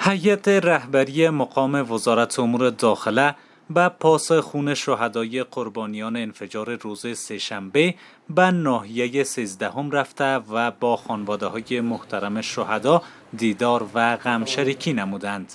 هیئت رهبری مقام وزارت امور داخله به پاس خون شهدای قربانیان انفجار روز سه‌شنبه به ناحیه 13 رفته و با خانواده‌های محترم شهدا دیدار و غم شریکی نمودند.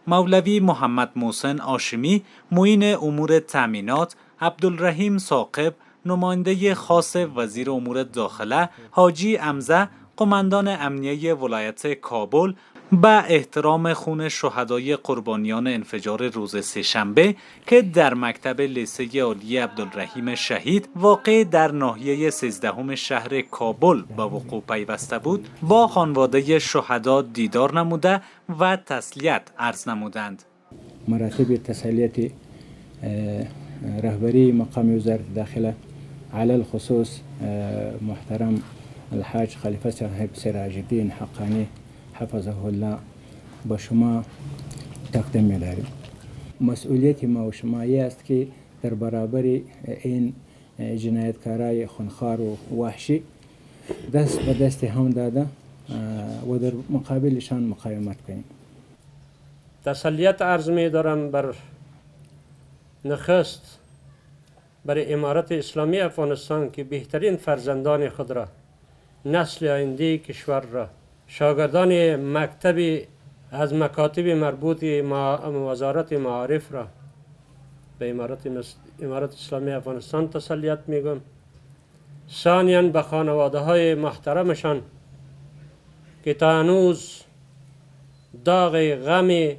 مولوی محمد محسن هاشمی، معین امور تامینات، عبدالرحیم ثاقب، نماینده خاص وزیر امور داخله حاجی حمزه، قماندان امنیه ولایت کابل، به احترام خون شهدای قربانیان انفجار روز سه‌شنبه که در مکتب لیسه عالی عبدالرحیم شهید واقع در ناحیه 13 شهر کابل به وقوع پیوسته بود، با خانواده شهدا دیدار نموده و تسلیت عرض نمودند. مراتب تسلیت رهبری مقام وزارت داخله على الخصوص محترم الحاج خلیفه صاحب سراج الدین حقانی حفظه الله با شما تقدیم می‌داریم. مسئولیت ما و شمایی است که در برابر این جنایتکارای خونخوار و وحشی دست به دست هم داده و در مقابلشان مقاومت کنیم. تسلیت عرض می‌دارم بر نخست برای امارت اسلامی افغانستان که بهترین فرزندان خود را، نسل آینده کشور را، شاگردان مکتب از مکاتب مربوط وزارت معارف را به امارت اسلامی افغانستان تسلیت میگم. ثانیاً به خانواده های محترمشان که تا هنوز داغ غم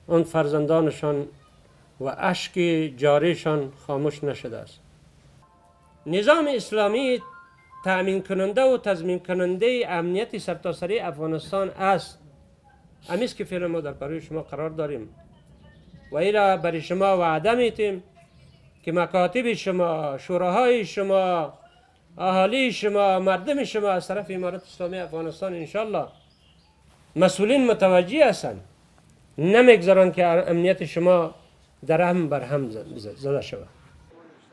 اون فرزندانشان و اشک جاریشان خاموش نشده است. نظام اسلامی تأمین کننده و تضمین کننده امنیت سرتاسری افغانستان است. امیست که فعلا ما در برای شما قرار داریم و ایرا برای شما وعده میتیم که مکاتب شما، شوراهای شما، اهالی شما، مردم شما از طرف امارت اسلامی افغانستان انشالله مسئولین متوجه هستند، نمیگذارن که امنیت شما در هم بر هم زده شود.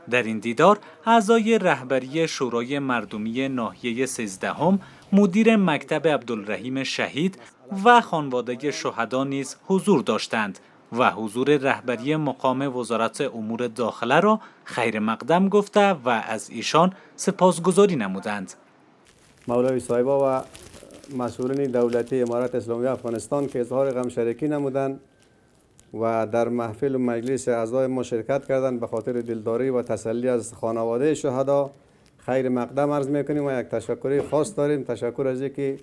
در این دیدار اعضای رهبری شورای مردمی ناحیه 13 مدیر مکتب عبدالرحیم شهید و خانواده شهدا نیز حضور داشتند و حضور رهبری مقام وزارت امور داخله را خیر مقدم گفته و از ایشان سپاسگزاری نمودند. مولوی صاحبا و مسئولین دولتی امارت اسلامی افغانستان که اظهار غم شریکی نمودند و در محفل و مجلس اعضای ما شرکت کردند، به خاطر دلداری و تسلی از خانواده شهدا خیر مقدم عرض میکنیم و یک تشکری خاص داریم. تشکر از اینکه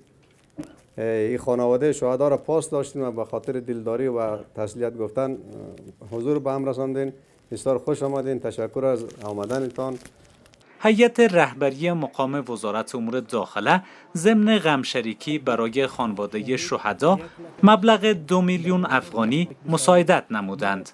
این خانواده شهدا را پاس داشتیم و به خاطر دلداری و تسلیت گفتن حضور به هم رساندین. بسیار خوش آمدین. تشکر از آمدنتان. هیئت رهبری مقام وزارت امور داخله ضمن غم شریکی برای خانواده شهدا مبلغ 2 میلیون افغانی مساعدت نمودند.